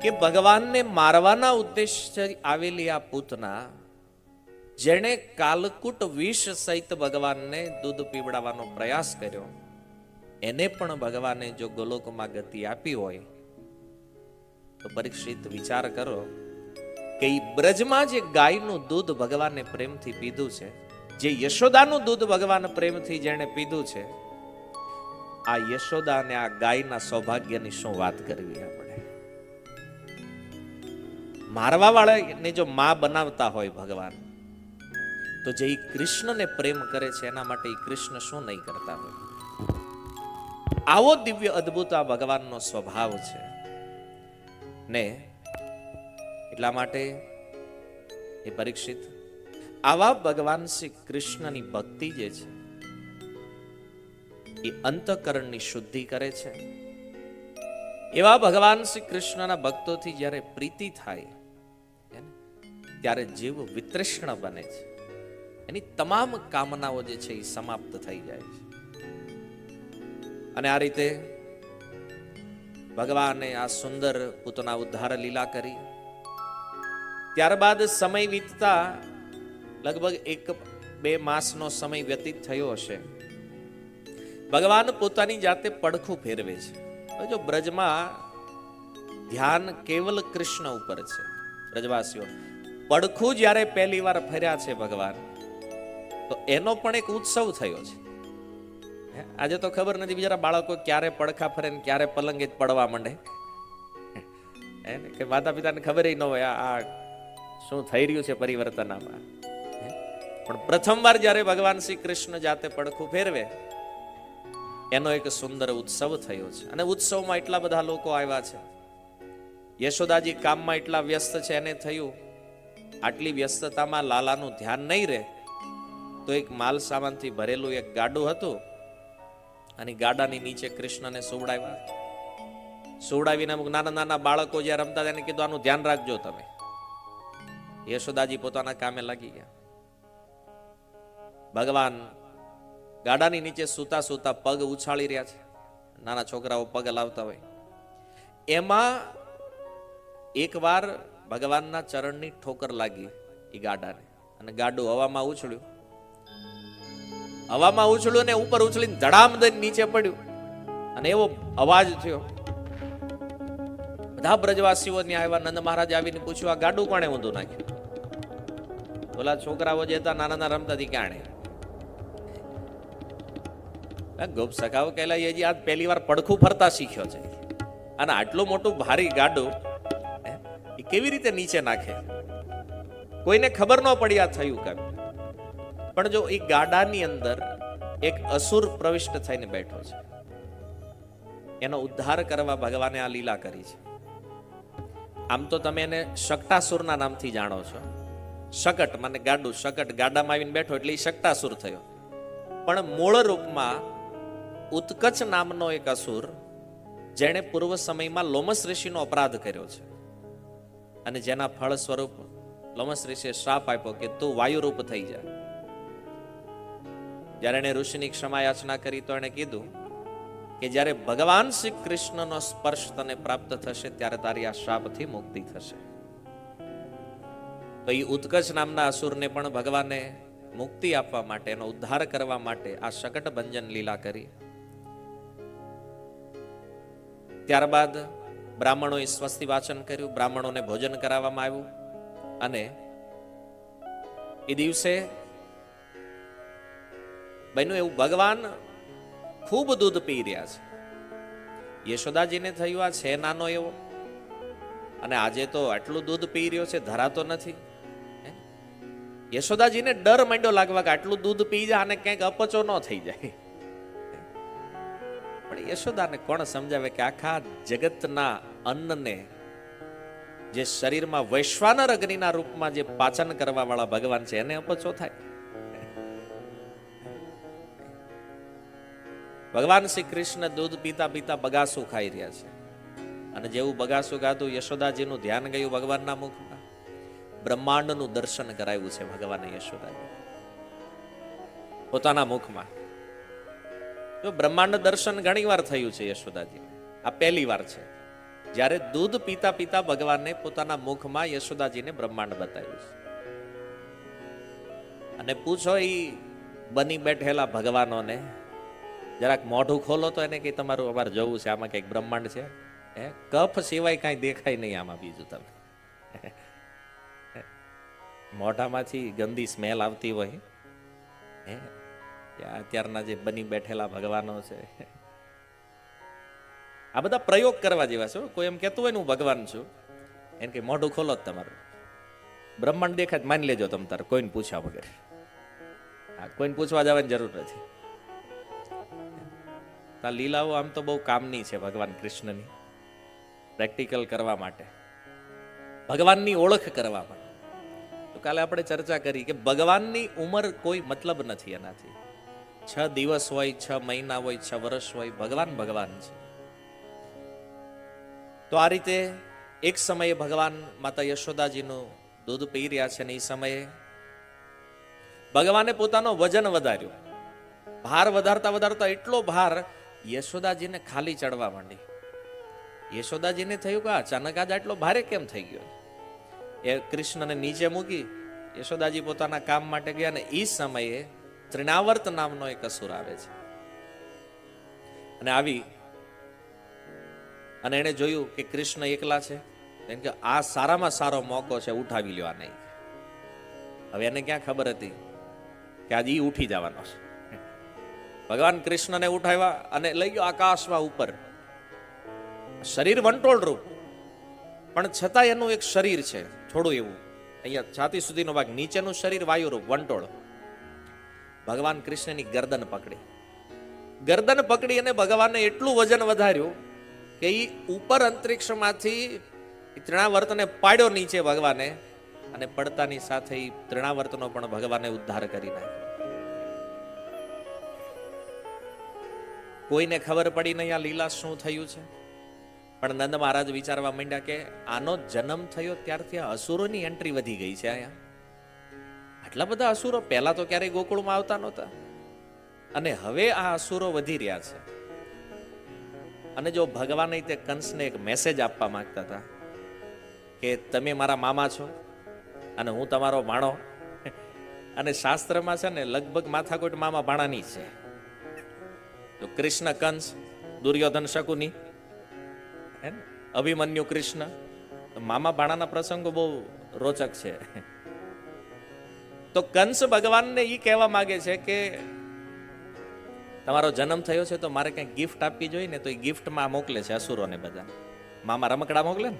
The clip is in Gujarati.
કે ભગવાનને મારવાના ઉદ્દેશ્ય આવેલી આ પૂતના, જેણે કાલકૂટ વિષ સહિત ભગવાનને દૂધ પીવડાવવાનો પ્રયાસ કર્યો, એને પણ ભગવાને જો ગોલોકમાં ગતિ આપી હોય તો પરીક્ષિત વિચાર કરો કે ઈ બ્રજમાં જે ગાયનું દૂધ ભગવાને પ્રેમથી પીધું છે, જે યશોદાનું દૂધ ભગવાન પ્રેમથી જેણે પીધું છે, આ યશોદા અને આ ગાયના સૌભાગ્યની શું વાત કરવી આપણે? મારવા વાળાને જો માં બનાવતા હોય ભગવાન, તો જે કૃષ્ણને પ્રેમ કરે છે એના માટે કૃષ્ણ શું નહીં કરતા હોય? આવો દિવ્ય અદ્ભુત આ ભગવાનનો સ્વભાવ છે ને એટલા માટે એ પરીક્ષિત, આવા ભગવાન શ્રી કૃષ્ણની ભક્તિ જે છે એ અંતઃકરણની શુદ્ધિ કરે છે. એવા ભગવાન શ્રી કૃષ્ણના ભક્તોથી જ્યારે પ્રીતિ થાય ત્યારે જીવ વિતૃષ્ણ બને છે, એની તમામ કામનાઓ જે છે એ સમાપ્ત થઈ જાય છે. અને આ રીતે ભગવાને આ સુંદર પૂતના ઉદ્ધાર લીલા કરી. ત્યારબાદ સમય વીતતા લગભગ 1-2 માસનો સમય વ્યતીત થયો હશે. ભગવાન પોતાની જાતે પડખું ફેરવે છે. જો બ્રજમાં ધ્યાન કેવલ કૃષ્ણ ઉપર છે, બ્રજવાસીઓ પડખું જ્યારે પહેલી વાર ફર્યા છે ભગવાન, તો એનો પણ એક ઉત્સવ થયો છે. આજે તો ખબર નથી બિચારા બાળકો ક્યારે પડખા ફરે ને ક્યારે પલંગે જ પડવા માંડે, કે માતા પિતાને ખબર ન હોય આ શું થઈ રહ્યું છે પરિવર્તન આમાં. પણ પ્રથમવાર જ્યારે ભગવાન શ્રી કૃષ્ણ જાતે પડખું ફેરવે, એનો એક સુંદર ઉત્સવ થયો છે. અને ઉત્સવમાં એટલા બધા લોકો આવ્યા છે. યશોદાજી કામમાં એટલા વ્યસ્ત છે, એને થયું આટલી વ્યસ્તતામાં લાલાનું ધ્યાન નહીં રહે, તો એક માલ સામાનથી ભરેલું એક ગાડું હતું અને ગાડાની નીચે કૃષ્ણને સુવડાવ્યા. સુવડાવીને અમુક નાના નાના બાળકો જ્યાં રમતા તેને કીધું આનું ધ્યાન રાખજો તમે. યશોદાજી પોતાના કામે લાગી ગયા. ભગવાન ગાડાની નીચે સૂતા સૂતા પગ ઉછાળી રહ્યા છે. નાના છોકરાઓ પગ લાવતા હોય એમાં એકવાર ભગવાનના ચરણની ઠોકર લાગી એ ગાડાને, અને ગાડું હવામાં ઉછળ્યું. હવામાં ઉછળ્યું ને ઉપર ઉછળીને ધડામ દઈને નીચે પડ્યું, અને એવો અવાજ થયો. બધા બ્રજવાસીઓ ત્યાં આવ્યા. નંદ મહારાજ આવીને પૂછ્યું, આ ગાડું કોણે ઊંધું નાખ્યું? ઓલા છોકરાઓ જે હતા નાના નાના રમતા હતી ક્યાં? ગોપ સખાઓ કહેલા હજી આ પહેલી વાર પડખું ફરતા શીખ્યો છે, અને આટલું મોટું ભારી ગાડું એ કેવી રીતે નીચે નાખે? કોઈને ખબર ન પડી આ થયું કેમ. પણ જો એ ગાડાની અંદર એક અસુર પ્રવિષ્ટ થઈને બેઠો છે, એનો ઉદ્ધાર કરવા ભગવાને આ લીલા કરી છે. આમ તો તમે એને શકટાસુરના નામથી જાણો છો. શકટ મને ગાડું, શકટ ગાડામાં આવીને બેઠો એટલે એ શકટાસુર થયો. પણ મૂળ રૂપમાં ઉત્કચ નામનો એક અસુર, જેણે પૂર્વ સમયમાં લોમસ ઋષિનો અપરાધ કર્યો છે, અને જેના ફળ સ્વરૂપ લોમસ ઋષિએ શ્રાપ આપ્યો કે તું વાયુરૂપ થઈ જા. જ્યારે એને ઋષિની ક્ષમા યાચના કરી તો એને કીધું કે જ્યારે ભગવાન શ્રી કૃષ્ણનો સ્પર્શ તને પ્રાપ્ત થશે ત્યારે તારી આ શ્રાપથી મુક્તિ થશે. તો એ ઉત્કચ નામના અસુરને પણ ભગવાને મુક્તિ આપવા માટે, એનો ઉદ્ધાર કરવા માટે આ શકટ ભંજન લીલા કરી. ત્યારબાદ બ્રાહ્મણોએ સ્વસ્તિ વાચન કર્યું, બ્રાહ્મણોને ભોજન કરાવવામાં આવ્યું, અને એ દિવસે બન્યું એવું, ભગવાન ખૂબ દૂધ પી રહ્યા છે. યશોદાજીને થયું આ છે નાનો એવો, અને આજે તો આટલું દૂધ પી રહ્યો છે, ધરાતો નથી. યશોદાજીને ડર માંડ્યો લાગવા કે આટલું દૂધ પી જાય અને ક્યાંક અપચો ન થઈ જાય. પણ યશોદાને કોણ સમજાવે કે આખા જગતના અન્નને જે શરીરમાં વૈશ્વાનર અગ્નિના રૂપમાં જે પાચન કરવા વાળા ભગવાન છે એને અપચો થાય? ભગવાન શ્રી કૃષ્ણ દૂધ પીતા પીતા બગાસું ખાઈ રહ્યા છે, અને જેવું બગાસું ખાધું યશોદાજીનું ધ્યાન ગયું ભગવાનના મુખમાં. બ્રહ્માંડનું દર્શન કરાવ્યું છે ભગવાને યશોદાજી પોતાના મુખમાં. જો બ્રહ્માંડ દર્શન ઘણી વાર થયું છે યશોદાજી, આ પહેલી વાર છે. જ્યારે દૂધ પીતા પીતા ભગવાને પોતાના મુખમાં યશોદાજીને બ્રહ્માંડ બતાવ્યું છે. અને પૂછો એ બની બેઠેલા ભગવાનોને, જરાક મોઢું ખોલો તો એને કઈ તમારું અમારે જવું છે, આમાં કઈક બ્રહ્માંડ છે? કફ સિવાય કાંઈ દેખાય નહીં આમાં બીજું. તમે મોઢામાંથી ગંદી સ્મેલ આવતી હોય, અત્યારના જે બની બેઠેલા ભગવાનો છે, આ બધા પ્રયોગ કરવા જેવા છે. કોઈ એમ કહેતું હોય ને હું ભગવાન છું, એને કે મોઢું ખોલો જ તમારું બ્રહ્માંડ દેખાય માની લેજો તમે તારે, કોઈને પૂછ્યા વગર. કોઈને પૂછવા જવાની જરૂર નથી. આ લીલાઓ આમ તો બહુ કામની છે ભગવાન કૃષ્ણની, પ્રેક્ટિકલ કરવા માટે, ભગવાનની ઓળખ કરવા માટે. તો કાલે આપણે ચર્ચા કરી કે ભગવાનની ઉંમર કોઈ મતલબ નથી એનાથી. 6 દિવસ હોય, 6 મહિના હોય, 6 વર્ષ હોય, ભગવાન ભગવાન છે. તો આ રીતે એક સમયે ભગવાન માતા યશોદાજીનું દૂધ પી રહ્યા છે ને એ સમયે ભગવાને પોતાનો વજન વધાર્યો. ભાર વધારતા વધારતા એટલો ભાર યશોદાજીને ખાલી ચડવા માંડી. યશોદાજીને થયું કે અચાનક આજ આટલો ભારે કેમ થઈ ગયો. એ કૃષ્ણને નીચે મૂકી યશોદાજી પોતાના કામ માટે ગયા ને એ સમયે તૃણાવર્ત નામનો એક અસુર આવે છે. અને આવી અને એને જોયું કે કૃષ્ણ એકલા છે, કેમ કે આ સારામાં સારો મોકો છે, ઉઠાવી લ્યો આ નહીં. હવે એને ક્યાં ખબર હતી કે આજે ઈ ઉઠી જવાનો છે. ભગવાન કૃષ્ણને ઉઠાવ્યા અને લઈ ગયો આકાશમાં ઉપર. શરીર વંટોળ રૂપ, પણ છતાં એનું એક શરીર છે થોડું એવું, અહીંયા છાતી સુધીનો ભાગ, નીચેનું શરીર વાયુરૂપ વંટોળ. ભગવાન કૃષ્ણની ગરદન પકડી અને ભગવાનને એટલું વજન વધાર્યું કે એ ઉપર અંતરિક્ષમાંથી તૃણાવર્તને પાડ્યો નીચે ભગવાને, અને પડતાની સાથે એ તૃણાવર્તનો પણ ભગવાને ઉદ્ધાર કરી નાખ્યો. કોઈને ખબર પડી નહીં આ લીલા શું થયું છે, પણ નંદ મહારાજ વિચારવા માંડ્યા કે આનો જન્મ થયો ત્યારથી આ અસુરોની એન્ટ્રી વધી ગઈ છે. અહીંયા આટલા બધા અસુરો પહેલા તો ક્યારેય ગોકુળમાં આવતા નહોતા, અને હવે આ અસુરો વધી રહ્યા છે. અને જો ભગવાન તે કંસને એક મેસેજ આપવા માંગતા હતા કે તમે મારા મામા છો અને હું તમારો ભાણો, અને શાસ્ત્રમાં છે ને લગભગ માથાકૂટ મામા ભાણાની છે. તો કૃષ્ણ કંસ, દુર્યોધન શકુની, અભિમન્યુ કૃષ્ણ, મામા ભાણાના પ્રસંગો બહુ રોચક છે. તો કંસ ભગવાનને એ કહેવા માંગે છે કે તમારો જન્મ થયો છે તો મારે કંઈક ગિફ્ટ આપવી જોઈએ ને, તો એ ગિફ્ટમાં મોકલે છે અસુરોને બધા. મામા રમકડા મોકલે ને,